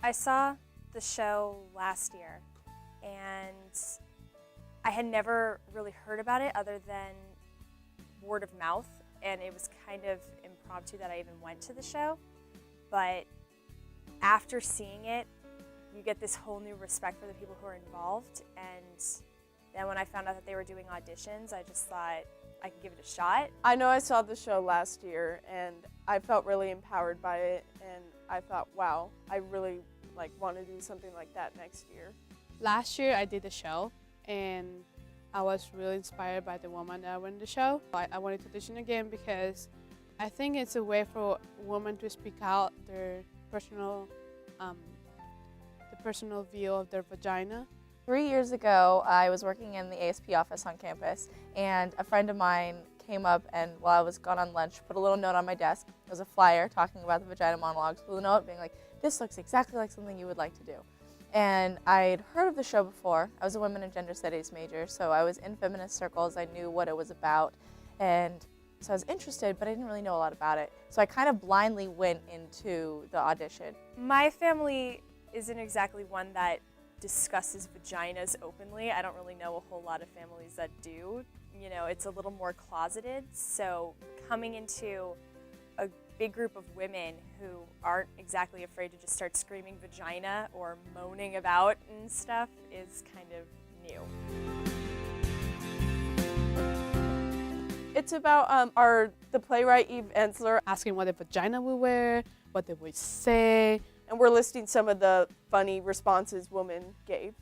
I saw the show last year, and I had never really heard about it other than word of mouth, and it was kind of impromptu that I even went to the show. But after seeing it, you get this whole new respect for the people who are involved, and then when I found out that they were doing auditions, I just thought I could give it a shot. I know I saw the show last year, and I felt really empowered by it, and I thought, wow, I really want to do something like that next year. Last year I did the show, and I was really inspired by the woman that were in the show. I wanted to audition again because I think it's a way for women to speak out their personal, the personal view of their vagina. 3 years ago, I was working in the ASP office on campus, and a friend of mine came up and while I was gone on lunch, put a little note on my desk. It was a flyer talking about the Vagina Monologues, with a note being like, this looks exactly like something you would like to do. And I'd heard of the show before. I was a women and gender studies major, so I was in feminist circles. I knew what it was about, and so I was interested, but I didn't really know a lot about it. So I kind of blindly went into the audition. My family isn't exactly one that discusses vaginas openly. I don't really know a whole lot of families that do. You know, it's a little more closeted, so coming into a big group of women who aren't exactly afraid to just start screaming vagina or moaning about and stuff is kind of new. It's about the playwright Eve Ensler, Asking what a vagina would wear, what they would say. and we're listing some of the funny responses women gave.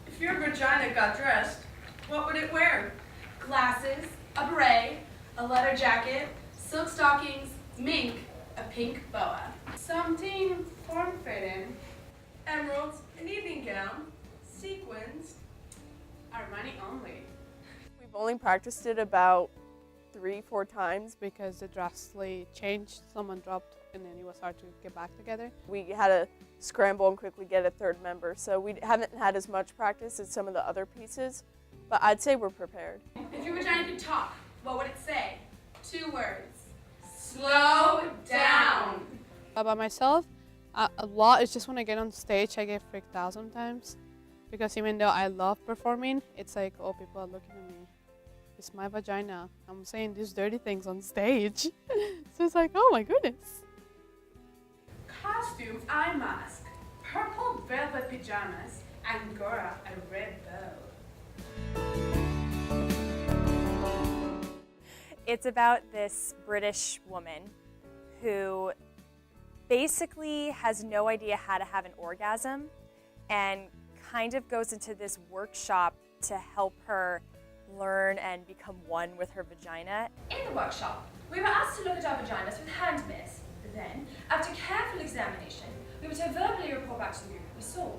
If your vagina got dressed, what would it wear? Glasses, a beret, a leather jacket, silk stockings, mink, a pink boa. Something form-fitting. Emeralds, an evening gown, sequins, Armani only. We've only practiced it about 3-4 times. Because the drastically changed, someone dropped, and then it was hard to get back together. We had to scramble and quickly get a third member, so we haven't had as much practice as some of the other pieces, but I'd say we're prepared. If your vagina could talk, what would it say? 2 words. Slow down. About myself, a lot is just when I get on stage, I get freaked out sometimes. Because even though I love performing, it's like, oh, people are looking at me. It's my vagina. I'm saying these dirty things on stage. So it's like, oh my goodness. Costumes, eye mask, purple velvet pajamas, Angora, a red bow. It's about this British woman who basically has no idea how to have an orgasm and kind of goes into this workshop to help her learn and become one with her vagina. In the workshop, we were asked to look at our vaginas with hand mirrors. Then, after careful examination, we were to verbally report back to the group what we saw.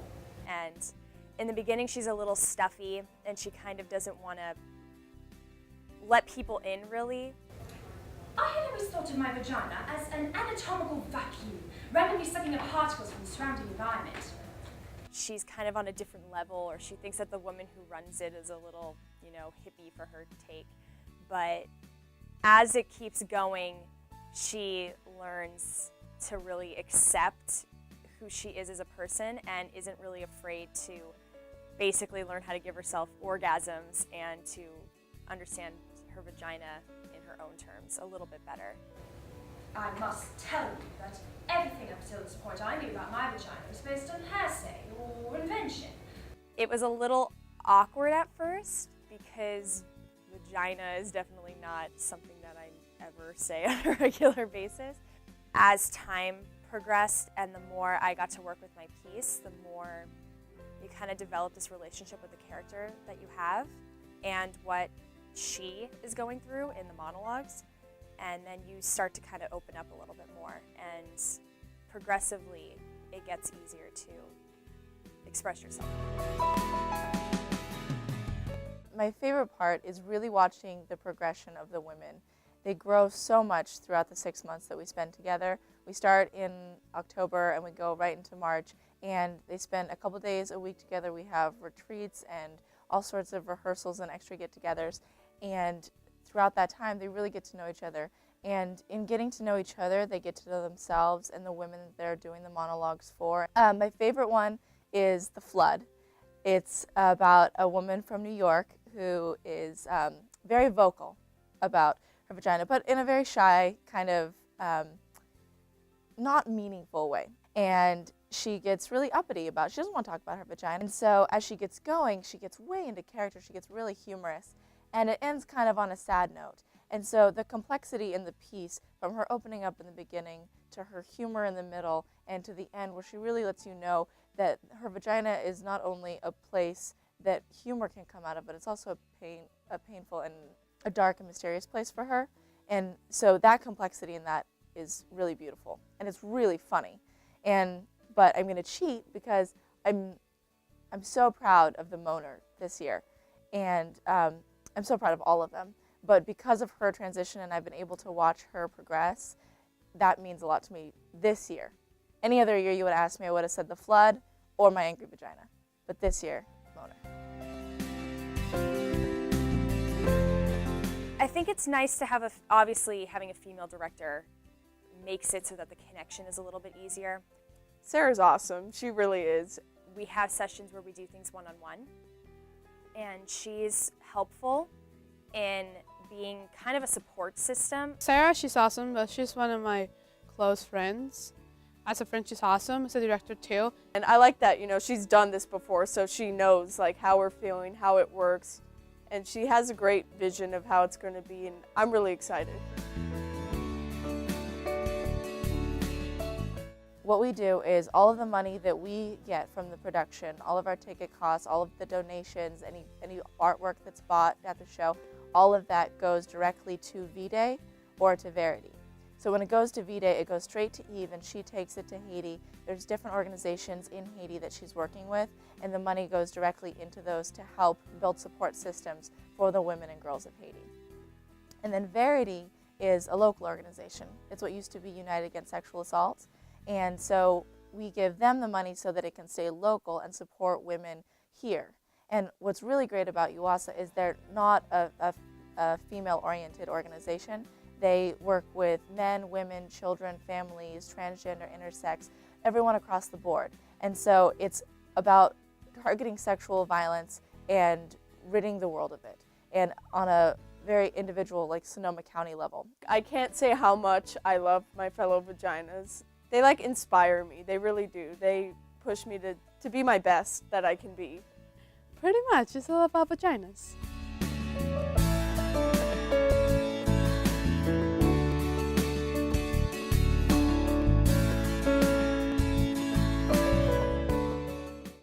And in the beginning, she's a little stuffy, and she kind of doesn't want to let people in, really. I had always thought of my vagina as an anatomical vacuum, randomly sucking up particles from the surrounding environment. She's kind of on a different level, or she thinks that the woman who runs it is a little, hippie for her to take. But as it keeps going, she learns to really accept who she is as a person and isn't really afraid to basically learn how to give herself orgasms and to understand her vagina in her own terms a little bit better. I must tell you that everything up until this point I knew about my vagina was based on hearsay or invention. It was a little awkward at first because vagina is definitely not something that I ever say on a regular basis. As time progressed and the more I got to work with my piece, the more you kind of develop this relationship with the character that you have and what she is going through in the monologues, and then you start to kind of open up a little bit more, and progressively it gets easier to express yourself. My favorite part is really watching the progression of the women. They grow so much throughout the 6 months that we spend together. We start in October and we go right into March, and they spend a couple days a week together. We have retreats and all sorts of rehearsals and extra get-togethers, and throughout that time they really get to know each other, And in getting to know each other, they get to know themselves and the women that they're doing the monologues for. My favorite one is The Flood. It's about a woman from New York who is very vocal about her vagina, but in a very shy, kind of not meaningful way. And she gets really uppity about it. She doesn't want to talk about her vagina. And so as she gets going, she gets way into character. She gets really humorous. And it ends kind of on a sad note. And so the complexity in the piece, from her opening up in the beginning to her humor in the middle and to the end, where she really lets you know that her vagina is not only a place that humor can come out of, but it's also a painful and a dark and mysterious place for her. And so that complexity in that is really beautiful. And it's really funny. But I'm going to cheat because I'm so proud of the Moaner this year. And I'm so proud of all of them. But because of her transition and I've been able to watch her progress, that means a lot to me this year. Any other year you would ask me, I would have said The Flood or My Angry Vagina. But this year, Moaner. I think it's nice to have obviously having a female director makes it so that the connection is a little bit easier. Sarah's awesome. She really is. We have sessions where we do things one-on-one, and she's helpful in being kind of a support system. Sarah, she's awesome, but she's one of my close friends. As a friend, she's awesome. As a director, too. And I like that, she's done this before, so she knows like how we're feeling, how it works. And she has a great vision of how it's going to be, and I'm really excited. What we do is all of the money that we get from the production, all of our ticket costs, all of the donations, any artwork that's bought at the show, all of that goes directly to V-Day or to Verity. So when it goes to V-Day, it goes straight to Eve, and she takes it to Haiti. There's different organizations in Haiti that she's working with, and the money goes directly into those to help build support systems for the women and girls of Haiti. And then Verity is a local organization. It's what used to be United Against Sexual Assault. And so we give them the money so that it can stay local and support women here. And what's really great about UASA is they're not a female-oriented organization. They work with men, women, children, families, transgender, intersex, everyone across the board. And so it's about targeting sexual violence and ridding the world of it, and on a very individual, like Sonoma County level. I can't say how much I love my fellow vaginas. They inspire me. They really do. They push me to be my best that I can be. Pretty much. It's all about vaginas.